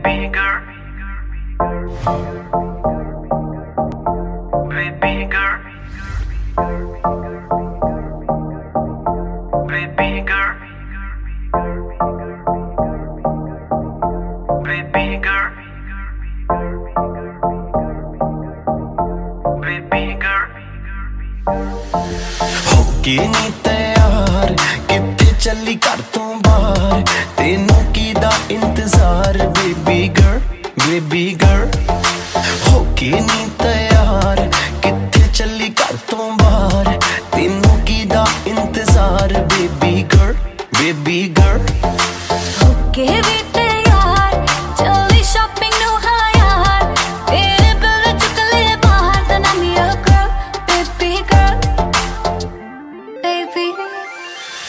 baby girl, baby girl, baby girl, baby girl, baby girl. होके नी तैयार कित्थे चली घर तो बाहर, तेनू कीदा इंतजार बेबी गर्ल, बेबी गर्ल। होके नी तैयार कित्थे चली घर तो बाहर, तेनू कीदा इंतजार बेबी गर्ल, बेबी गर्ल। होके भी तैयार चली शॉपिंग नु हाँ यार, तेरे बिल चुक ले बाहर, then I'm your girl, baby girl, baby।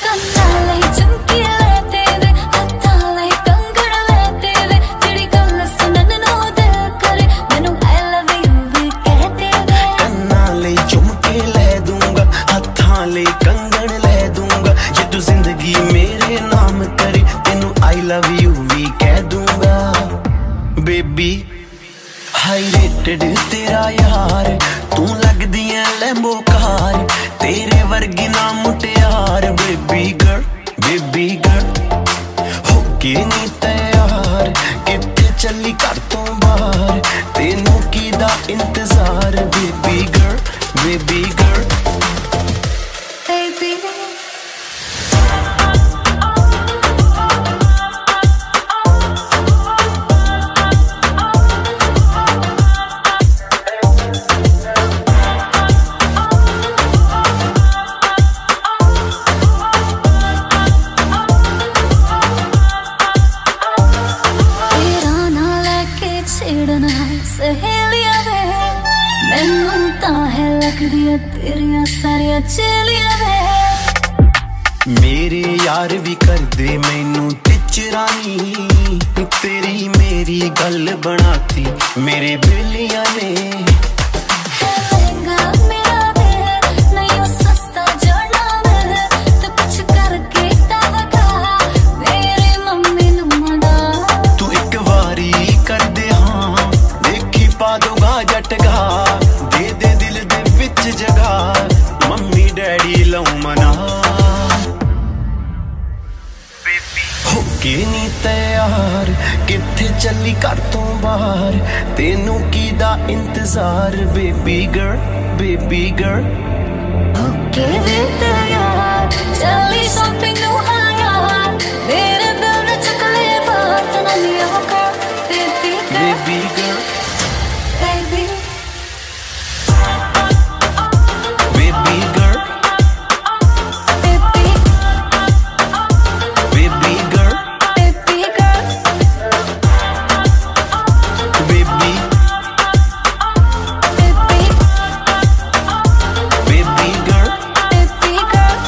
ਕੰਨਾਂ ਲਈ ਝੁਮਕੀ ਲੈ ਤੇਰੇ, ਹੱਥਾਂ ਲਈ ਕੰਗਣ ਲੈ ਤੇਰੇ, ਜਿਹੜੀ ਗੱਲ ਸੁਣਨ ਨੂੰ ਦਿਲ ਕਰੇ, ਮੈਨੂੰ I love you ਵੀ ਕਹਿ ਤੇਰੇ। ਕੰਨਾਂ ਲਈ ਝੁਮਕੇ ਲੈ ਦੂੰਗਾ, ਹੱਥਾਂ ਲਈ ਕੰਗਣ ਲੈ ਦੂੰਗਾ, ਜੇ ਤੂੰ ਜ਼ਿੰਦਗੀ ਮੇਰੇ ਨਾਮ ਕਰੇ, ਤੈਨੂੰ I love you ਵੀ ਕਹਿ ਦੂੰਗਾ ਬੇਬੀ। ਹਾਈ ਰੇਟਡ ਤੇਰਾ ਯਾਰ, ਤੂੰ ਲੱਗਦੀ ਐ ਲੈਂਬੋ ਕਾਰ, ਤੇਰੇ ਵਰਗੀ ਨਾ ਮੁਟਿਆਰ ਬੇਬੀ ਗਰਲ, ਬੇਬੀ ਗਰਲ। ਹੋਕੇ ਨੀ ਤੈयार ਕਿੱਥੇ ਚੱਲੀ ਘਰ ਤੋਂ ਬਾਹਰ, ਤੈਨੂੰ ਕੀਦਾ ਇੰਤਜ਼ਾਰ baby girl, baby girl. Baby, तेरा ना लेके छेड़ना सहेलियां वे, मैनू तां है लगदियां तेरियां सारियां चेलियां वे। मेरे यार भी करदे मैनू टिचरानी, तेरी मेरी गल बनाती मेरे बेलियां ने। लहंगा मेरा दिल नहीं हो सस्ता जोड़ना मिल, तो कुछ करके तवका मेरी मम्मी नू मना। तू एक वारी कर दे हाँ, देखी पा दूंगा जटगा, दे दे दिल दे विच जगह, मम्मी डैडी लऊं मना। होके नी तैयार कित्थे चली घर तो बाहर, तेनू कीदा इंतजार बेबी गर्ल, बेबी गर्ल। होके भी तैयार चली शॉपिंग नु हाँ यार, मेरे बिल ने चुक ले बाहर, then I'm your girl, baby girl, baby girl, baby। Baby girl, Baby, baby girl, baby girl, baby, baby, baby girl. baby girl।